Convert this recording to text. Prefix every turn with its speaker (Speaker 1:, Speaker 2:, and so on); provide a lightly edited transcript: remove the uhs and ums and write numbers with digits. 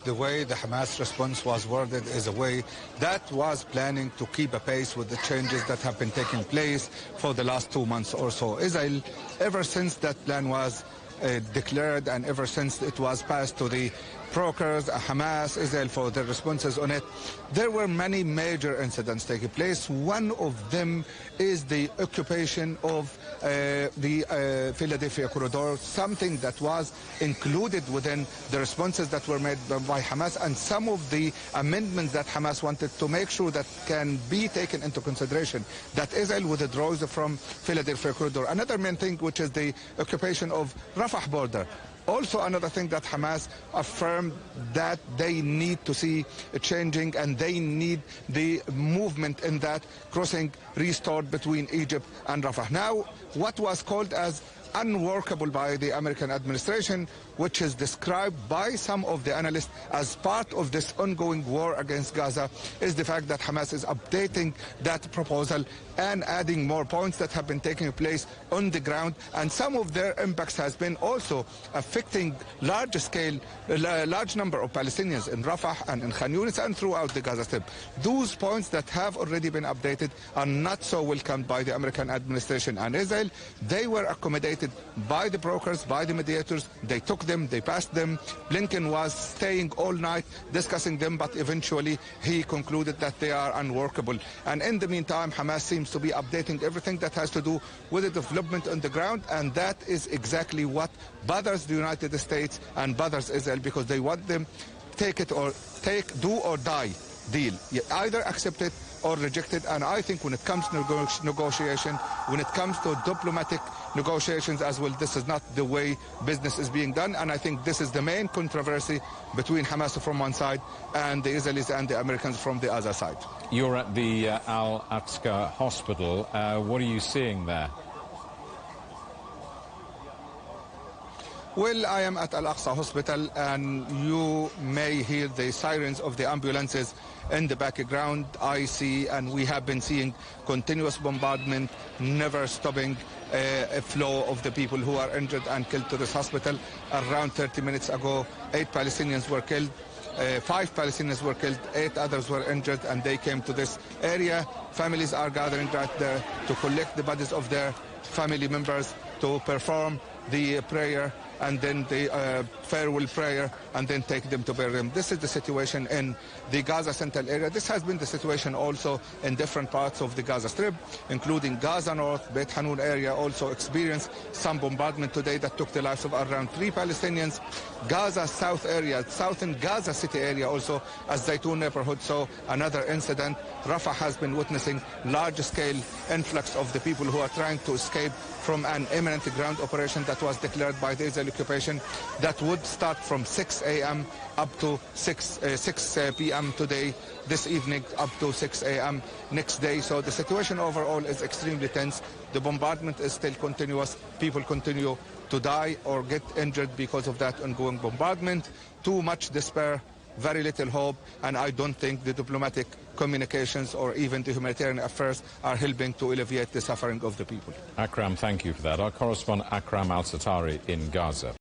Speaker 1: the way the Hamas response was worded is a way that was planning to keep a pace with the changes that have been taking place for the last 2 months or so. Israel, ever since that plan was declared and ever since it was passed to the brokers, Hamas, Israel, for their responses on it, there were many major incidents taking place. One of them is the occupation of the Philadelphia corridor, something that was included within the responses that were made by Hamas, and some of the amendments that Hamas wanted to make sure that can be taken into consideration, that Israel withdraws from Philadelphia corridor. Another main thing, which is the occupation of Rafah border. Also another thing that Hamas affirmed that they need to see changing, and they need the movement in that crossing restored between Egypt and Rafah. Now, what was called as unworkable by the American administration, which is described by some of the analysts as part of this ongoing war against Gaza, is the fact that Hamas is updating that proposal and adding more points that have been taking place on the ground, and some of their impacts has been also affecting large number of Palestinians in Rafah and in Khan Yunis and throughout the Gaza Strip. Those points that have already been updated are not so welcomed by the American administration and Israel. They were accommodated by the brokers, by the mediators. They took them, they passed them. Blinken was staying all night discussing them, but eventually he concluded that they are unworkable. And in the meantime, Hamas seems to be updating everything that has to do with the development on the ground, and that is exactly what bothers the United States and bothers Israel, because they want them do or die deal. You either accept it or reject it. And I think when it comes to negotiation, when it comes to diplomatic negotiations as well, this is not the way business is being done. And I think this is the main controversy between Hamas from one side and the Israelis and the Americans from the other side.
Speaker 2: You're at the Al-Aqsa hospital. What are you seeing there?
Speaker 1: Well, I am at Al-Aqsa hospital, and you may hear the sirens of the ambulances in the background. I see, and we have been seeing continuous bombardment, never stopping flow of the people who are injured and killed to this hospital. Around 30 minutes ago, 8 Palestinians were killed. 5 Palestinians were killed, 8 others were injured, and they came to this area. Families are gathering right there to collect the bodies of their family members, to perform the prayer and then the farewell prayer, and then take them to bury them. This is the situation in the Gaza Central area. This has been the situation also in different parts of the Gaza Strip, including Gaza North. Beit Hanun area also experienced some bombardment today that took the lives of around 3 Palestinians. Gaza South area, southern Gaza City area also, as Zaytun neighborhood, so another incident. Rafah has been witnessing large-scale influx of the people who are trying to escape from an imminent ground operation that was declared by the Israeli occupation that would start from 6 a.m. up to 6 p.m. today, this evening up to 6 a.m. next day. So the situation overall is extremely tense. The bombardment is still continuous. People continue to die or get injured because of that ongoing bombardment. Too much despair, very little hope, and I don't think the diplomatic communications or even the humanitarian affairs are helping to alleviate the suffering of the people.
Speaker 2: Akram, thank you for that. Our correspondent Akram Al-Satarri in Gaza.